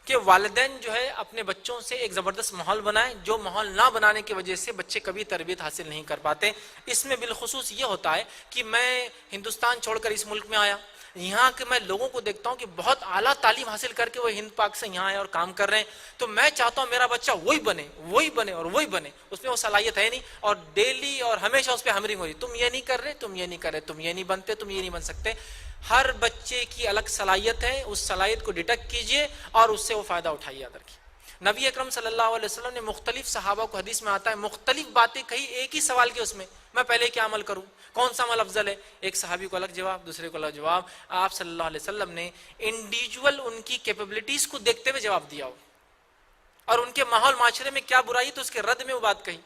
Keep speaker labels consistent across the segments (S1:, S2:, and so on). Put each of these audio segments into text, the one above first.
S1: کہ والدین جو ہے اپنے بچوں سے ایک زبردست ماحول بنائیں، جو ماحول نہ بنانے کی وجہ سے بچے کبھی تربیت حاصل نہیں کر پاتے۔ اس میں بالخصوص یہ ہوتا ہے کہ میں ہندوستان چھوڑ کر اس ملک میں آیا، یہاں کے میں لوگوں کو دیکھتا ہوں کہ بہت اعلیٰ تعلیم حاصل کر کے وہ ہند پاک سے یہاں آئے اور کام کر رہے ہیں، تو میں چاہتا ہوں میرا بچہ وہی بنے اور وہی بنے، اس میں وہ صلاحیت ہے نہیں، اور ڈیلی اور ہمیشہ اس پہ ہمرنگ ہو رہی، تم یہ نہیں کر رہے، تم یہ نہیں کر رہے، تم یہ نہیں بنتے، تم یہ نہیں بن سکتے۔ ہر بچے کی الگ صلاحیت ہے، اس صلاحیت کو ڈیٹیکٹ کیجئے اور اس سے وہ فائدہ اٹھائیے۔ یاد رکھیے نبی اکرم صلی اللہ علیہ وسلم نے مختلف صحابہ کو، حدیث میں آتا ہے، مختلف باتیں کہی ایک ہی سوال کے، اس میں پہلے کیا عمل کروں، کون سا عمل افضل ہے؟ ایک صحابی کو الگ جواب، دوسرے کو الگ جواب۔ آپ صلی اللہ علیہ وسلم نے انڈیویجول ان کی کیپیبلٹیز کو دیکھتے ہوئے جواب دیا ہو، اور ان کے ماحول معاشرے میں کیا برائی تو اس کے رد میں وہ بات کہی۔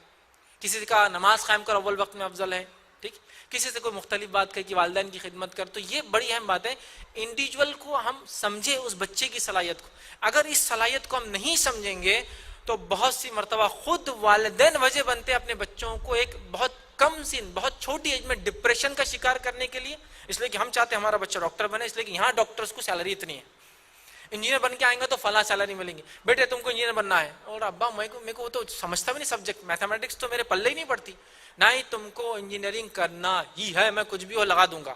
S1: کسی کا نماز قائم کر اول وقت میں افضل ہے، ٹھیک، کسی سے کوئی مختلف بات کہی کہ والدین کی خدمت کر، تو یہ بڑی اہم بات ہے انڈیویجول کو ہم سمجھے، اس بچے کی صلاحیت کو۔ اگر اس صلاحیت کو ہم نہیں سمجھیں گے تو بہت سی مرتبہ خود والدین وجہ بنتے اپنے بچوں کو ایک بہت کم سن، بہت چھوٹی ایج میں ڈپریشن کا شکار کرنے کے لیے، اس لیے کہ ہم چاہتے ہیں ہمارا بچہ ڈاکٹر بنے، اس لیے کہ یہاں ڈاکٹرز کو سیلری اتنی ہے، انجینئر بن کے آئیں گے تو فلاں سیلری ملیں گی، بیٹے تم کو انجینئر بننا ہے، اور ابا میرے کو وہ تو سمجھتا بھی نہیں سبجیکٹ، میتھمیٹکس تو میرے پلے ہی نہیں پڑتی، نہیں تم کو انجینئرنگ کرنا ہی ہے، میں کچھ بھی وہ لگا دوں گا۔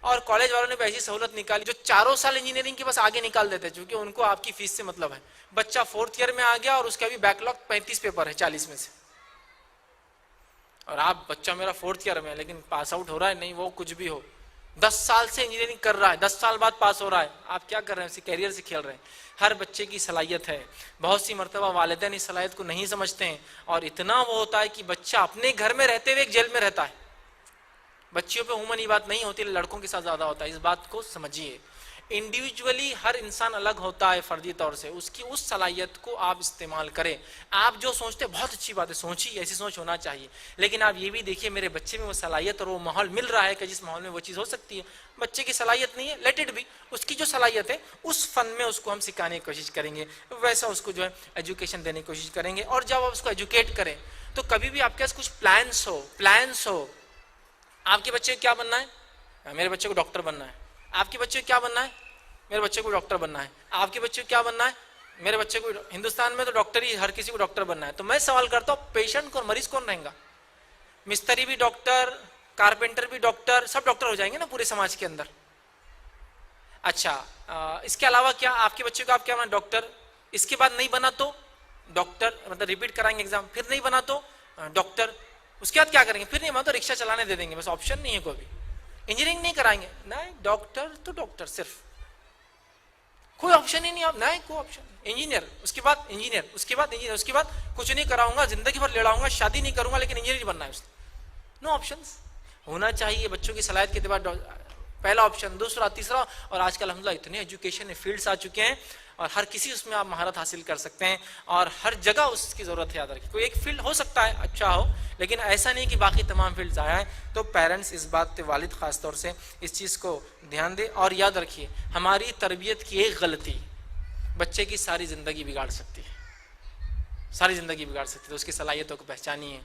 S1: اور کالج والوں نے بھی ایسی سہولت نکالی جو چاروں سال انجینئرنگ کے بس آگے نکال دیتے، چونکہ ان کو آپ کی فیس سے مطلب ہے۔ بچہ 4th ایئر میں آ گیا اور اس کا بھی بیک لاگ 35 پیپر ہے 40 میں سے، اور آپ بچہ میرا 4th ایئر میں ہے لیکن پاس آؤٹ ہو رہا ہے نہیں، وہ کچھ بھی ہو، 10 سال سے انجینئرنگ کر رہا ہے، 10 سال بعد پاس ہو رہا ہے، آپ کیا کر رہے ہیں؟ اسی کیریئر سے کھیل رہے ہیں۔ ہر بچے کی صلاحیت ہے، بہت سی مرتبہ والدین اس صلاحیت کو نہیں سمجھتے ہیں، اور اتنا وہ ہوتا ہے کہ بچہ اپنے گھر میں رہتے ہوئے ایک جیل میں رہتا ہے۔ بچیوں پہ عموماً یہ بات نہیں ہوتی، لڑکوں کے ساتھ زیادہ ہوتا ہے، اس بات کو سمجھیے۔ انڈیویجولی ہر انسان الگ ہوتا ہے فردی طور سے، اس کی اس صلاحیت کو آپ استعمال کریں۔ آپ جو سوچتے ہیں بہت اچھی بات ہے، سوچیے، ایسی سوچ ہونا چاہیے، لیکن آپ یہ بھی دیکھیے میرے بچے میں وہ صلاحیت اور وہ ماحول مل رہا ہے کہ جس ماحول میں وہ چیز ہو سکتی ہے۔ بچے کی صلاحیت نہیں ہے، لیٹ اٹ بی، اس کی جو صلاحیت ہے اس فن میں اس کو ہم سکھانے کی کوشش کریں گے، ویسا اس کو جو ہے ایجوکیشن دینے کی کوشش کریں گے۔ اور جب آپ اس کو ایجوکیٹ کریں تو کبھی بھی آپ کے پاس کچھ پلانس ہو، آپ کے بچے کو کیا بننا ہے؟ میرے بچے کو ڈاکٹر بننا ہے۔ آپ کے بچے کو کیا بننا ہے؟ میرے بچے کو ڈاکٹر بننا ہے۔ آپ کے بچے کو کیا بننا ہے؟ میرے بچے کو، ہندوستان میں تو ڈاکٹر ہی، ہر کسی کو ڈاکٹر بننا ہے، تو میں سوال کرتا ہوں پیشنٹ کون، مریض کون رہیں گا؟ مستری بھی ڈاکٹر، کارپینٹر بھی ڈاکٹر، سب ڈاکٹر ہو جائیں گے نا پورے سماج کے اندر۔ اچھا، اس کے علاوہ کیا آپ کے بچے کو آپ کیا بنا؟ ڈاکٹر۔ اس کے بعد نہیں بنا تو ڈاکٹر، مطلب ریپیٹ کرائیں گے ایگزام، پھر نہیں بنا تو ڈاکٹر، اس کے بعد کیا کریں گے؟ پھر نہیں بنا تو رکشہ چلانے دے دیں گے، بس آپشن نہیں ہے کوئی بھی، انجینئرنگ نہیں کرائیں گے، نہیں ڈاکٹر تو ڈاکٹر، صرف کوئی آپشن ہی نہیں، آپ نہیں، کوئی آپشن، انجینئر، اس کے بعد انجینئر، اس کے بعد انجینئر، اس کے بعد کچھ نہیں کراؤں گا، زندگی بھر لڑاؤں گا، شادی نہیں کروں گا لیکن انجینئر بننا ہے، نو آپشنس ہونا چاہیے بچوں کی صلاحیت کے اعتبار، پہلا آپشن، دوسرا، تیسرا، اور آج کل الحمدللہ اتنے ایجوکیشن فیلڈس آ چکے ہیں اور ہر کسی اس میں آپ مہارت حاصل کر سکتے ہیں، اور ہر جگہ اس کی ضرورت ہے۔ یاد رکھیے کوئی ایک فیلڈ ہو سکتا ہے اچھا ہو، لیکن ایسا نہیں کہ باقی تمام فیلڈز آیا ہے۔ تو پیرنٹس اس بات پہ، والد خاص طور سے اس چیز کو دھیان دے، اور یاد رکھیے ہماری تربیت کی ایک غلطی بچے کی ساری زندگی بگاڑ سکتی ہے، ساری زندگی بگاڑ سکتی ہے، تو اس کی صلاحیتوں کو پہچانیے،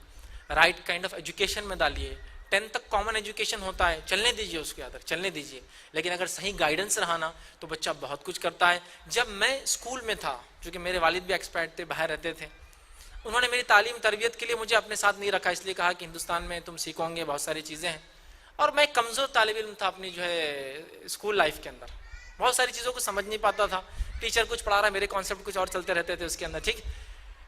S1: رائٹ کائنڈ آف ایجوکیشن میں ڈالیے۔ 10 تک کامن ایجوکیشن ہوتا ہے، چلنے دیجیے اس کو، یاد رکھ چلنے دیجیے، لیکن اگر صحیح گائیڈنس رہا نا تو بچہ بہت کچھ کرتا ہے۔ جب میں اسکول میں تھا، چونکہ میرے والد بھی ایکسپائرڈ تھے، باہر رہتے تھے، انہوں نے میری تعلیم تربیت کے لیے مجھے اپنے ساتھ نہیں رکھا، اس لیے کہا کہ ہندوستان میں تم سیکھو گے بہت ساری چیزیں ہیں، اور میں کمزور طالب علم تھا اپنی جو ہے اسکول لائف کے اندر، بہت ساری چیزوں کو سمجھ نہیں پاتا تھا، ٹیچر کچھ پڑھا رہا ہے، میرے کانسیپٹ کچھ اور چلتے رہتے تھے اس کے اندر، ٹھیک،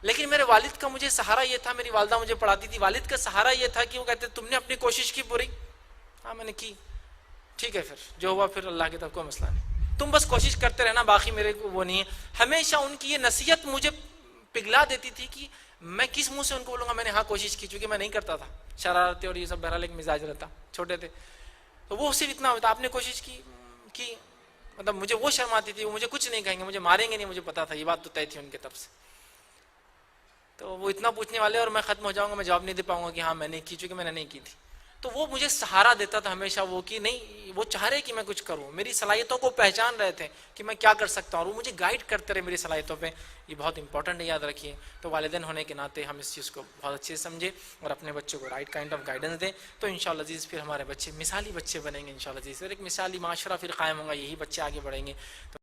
S1: لیکن میرے والد کا مجھے سہارا یہ تھا، میری والدہ مجھے پڑھاتی تھی، والد کا سہارا یہ تھا کہ وہ کہتے تم نے اپنی کوشش کی پوری، ہاں میں نے کی، ٹھیک ہے، پھر جو ہوا پھر اللہ کی طرف کوئی مسئلہ نہیں، تم بس کوشش کرتے رہنا، باقی میرے کو وہ نہیں ہے۔ ہمیشہ ان کی یہ نصیحت مجھے پگھلا دیتی تھی کہ میں کس منہ سے ان کو بولوں گا میں نے ہاں کوشش کی، چونکہ میں نہیں کرتا تھا، شرارتیں اور یہ سب بہرحال ایک مزاج رہتا، چھوٹے تھے تو وہ صرف اتنا ہوتا، آپ نے کوشش کی، مطلب مجھے وہ شرم آتی تھی، وہ مجھے کچھ نہیں کہیں گے، مجھے ماریں گے نہیں، مجھے پتا تھا، یہ بات تو طے تھی ان کی طرف سے، تو وہ اتنا پوچھنے والے اور میں ختم ہو جاؤں گا، میں جواب نہیں دے پاؤں گا کہ ہاں میں نے کی، چونکہ میں نے نہیں کی تھی، تو وہ مجھے سہارا دیتا تھا ہمیشہ، وہ کہ نہیں، وہ چاہ رہے کہ میں کچھ کروں، میری صلاحیتوں کو پہچان رہے تھے کہ میں کیا کر سکتا ہوں، اور وہ مجھے گائیڈ کرتے رہے میری صلاحیتوں پہ، یہ بہت امپورٹنٹ ہے، یاد رکھیے۔ تو والدین ہونے کے ناطے ہم اس چیز کو بہت اچھے سے سمجھیں اور اپنے بچوں کو رائٹ کائنڈ آف گائیڈنس دیں، تو انشاءاللہ عزیز پھر ہمارے بچے مثالی بچے بنیں گے، انشاءاللہ عزیز، پھر ایک مثالی معاشرہ پھر قائم ہوگا، یہی بچے آگے بڑھیں گے۔ تو